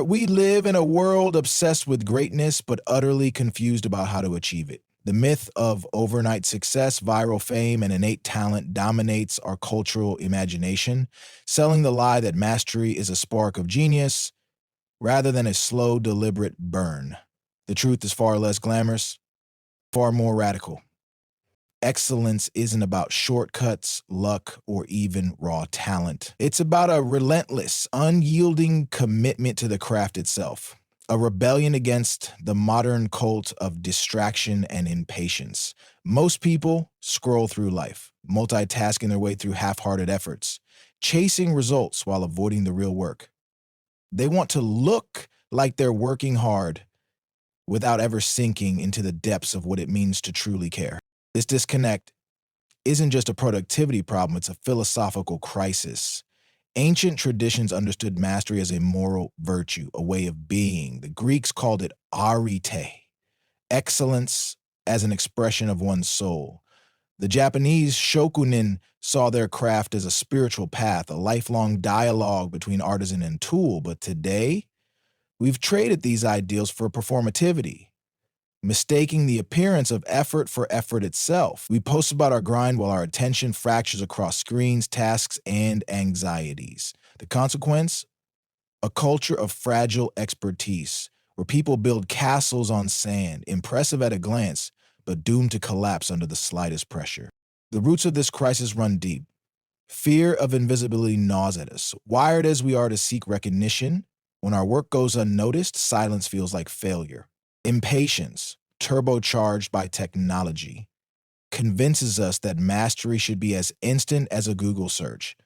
We live in a world obsessed with greatness, but utterly confused about how to achieve it. The myth of overnight success, viral fame, and innate talent dominates our cultural imagination, selling the lie that mastery is a spark of genius rather than a slow, deliberate burn. The truth is far less glamorous, far more radical. Excellence isn't about shortcuts, luck, or even raw talent. It's about a relentless, unyielding commitment to the craft itself, a rebellion against the modern cult of distraction and impatience. Most people scroll through life, multitasking their way through half-hearted efforts, chasing results while avoiding the real work. They want to look like they're working hard without ever sinking into the depths of what it means to truly care. This disconnect isn't just a productivity problem, it's a philosophical crisis. Ancient traditions understood mastery as a moral virtue, a way of being. The Greeks called it arete, excellence as an expression of one's soul. The Japanese shokunin saw their craft as a spiritual path, a lifelong dialogue between artisan and tool. But today, we've traded these ideals for performativity, mistaking the appearance of effort for effort itself. We post about our grind while our attention fractures across screens, tasks, and anxieties. The consequence? A culture of fragile expertise, where people build castles on sand, impressive at a glance, but doomed to collapse under the slightest pressure. The roots of this crisis run deep. Fear of invisibility gnaws at us. Wired as we are to seek recognition, when our work goes unnoticed, silence feels like failure. Impatience, turbocharged by technology, convinces us that mastery should be as instant as a Google search.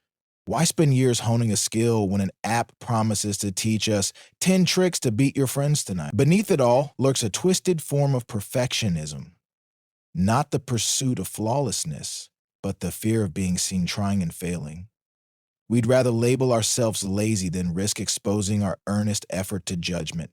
Why spend years honing a skill when an app promises to teach us 10 tricks to beat your friends tonight? Beneath it all lurks a twisted form of perfectionism. Not the pursuit of flawlessness, but the fear of being seen trying and failing. We'd rather label ourselves lazy than risk exposing our earnest effort to judgment.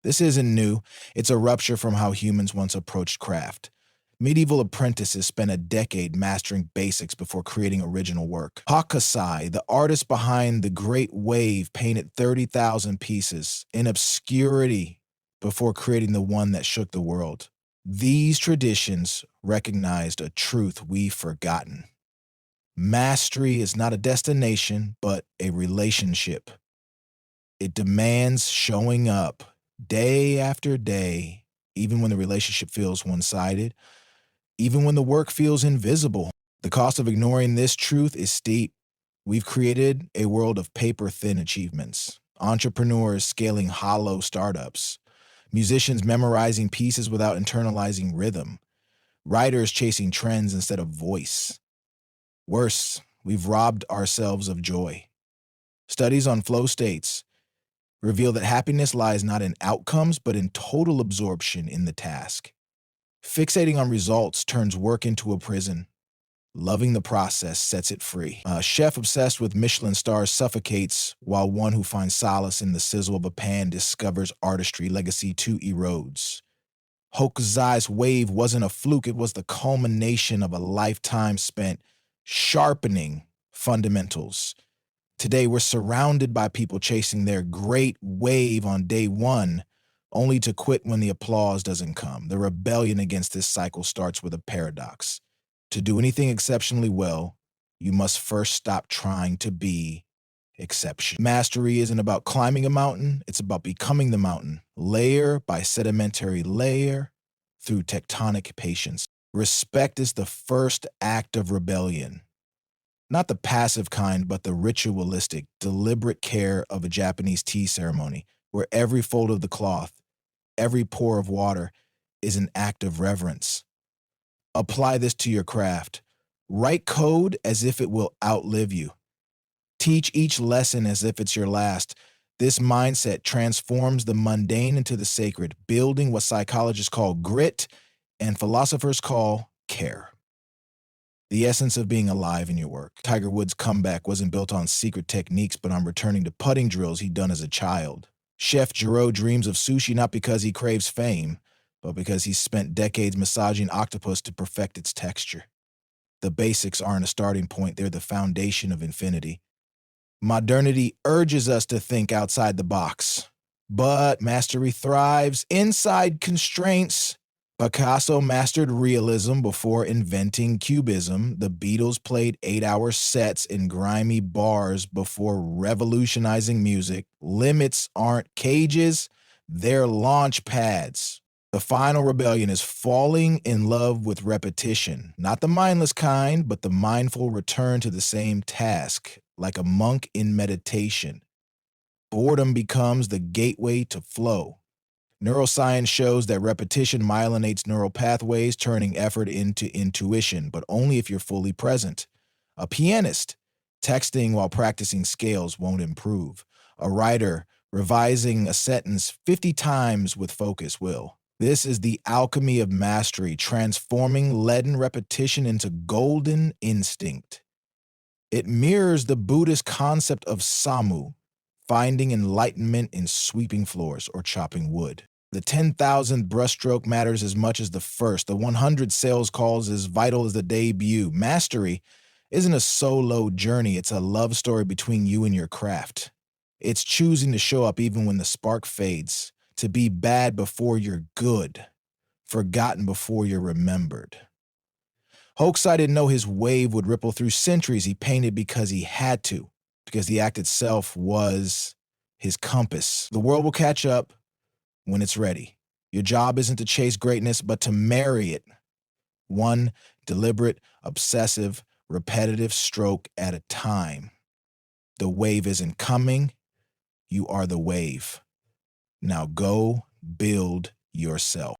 This isn't new. It's a rupture from how humans once approached craft. Medieval apprentices spent a decade mastering basics before creating original work. Hokusai, the artist behind the Great Wave, painted 30,000 pieces in obscurity before creating the one that shook the world. These traditions recognized a truth we've forgotten. Mastery is not a destination, but a relationship. It demands showing up day after day, even when the relationship feels one-sided, even when the work feels invisible. The cost of ignoring this truth is steep. We've created a world of paper-thin achievements, entrepreneurs scaling hollow startups, musicians memorizing pieces without internalizing rhythm, writers chasing trends instead of voice. Worse, we've robbed ourselves of joy. Studies on flow states reveal that happiness lies not in outcomes, but in total absorption in the task. Fixating on results turns work into a prison. Loving the process sets it free. A chef obsessed with Michelin stars suffocates, while one who finds solace in the sizzle of a pan discovers artistry. Legacy 2 erodes. Hokusai's wave wasn't a fluke, it was the culmination of a lifetime spent sharpening fundamentals. Today, we're surrounded by people chasing their great wave on day one, only to quit when the applause doesn't come. The rebellion against this cycle starts with a paradox. To do anything exceptionally well, you must first stop trying to be exception. Mastery isn't about climbing a mountain, it's about becoming the mountain, layer by sedimentary layer, through tectonic patience. Respect is the first act of rebellion. Not the passive kind, but the ritualistic, deliberate care of a Japanese tea ceremony, where every fold of the cloth, every pour of water is an act of reverence. Apply this to your craft. Write code as if it will outlive you. Teach each lesson as if it's your last. This mindset transforms the mundane into the sacred, building what psychologists call grit and philosophers call care. The essence of being alive in your work. Tiger Woods' comeback wasn't built on secret techniques, but on returning to putting drills he'd done as a child. Chef Giro dreams of sushi not because he craves fame, but because he's spent decades massaging octopus to perfect its texture. The basics aren't a starting point, they're the foundation of infinity. Modernity urges us to think outside the box, But mastery thrives inside constraints. Picasso mastered realism before inventing cubism. The Beatles played 8-hour sets in grimy bars before revolutionizing music. Limits aren't cages, they're launch pads. The final rebellion is falling in love with repetition, not the mindless kind, but the mindful return to the same task, like a monk in meditation. Boredom becomes the gateway to flow. Neuroscience shows that repetition myelinates neural pathways, turning effort into intuition, but only if you're fully present. A pianist texting while practicing scales won't improve. A writer revising a sentence 50 times with focus will. This is the alchemy of mastery, transforming leaden repetition into golden instinct. It mirrors the Buddhist concept of samu, finding enlightenment in sweeping floors or chopping wood. The 10,000th brushstroke matters as much as the first. The 100 sales calls as vital as the debut. Mastery isn't a solo journey, it's a love story between you and your craft. It's choosing to show up even when the spark fades, to be bad before you're good, forgotten before you're remembered. Hokusai didn't know his wave would ripple through centuries. He painted because he had to, because the act itself was his compass. The world will catch up when it's ready. Your job isn't to chase greatness, but to marry it, one deliberate, obsessive, repetitive stroke at a time. The wave isn't coming, you are the wave. Now go build yourself.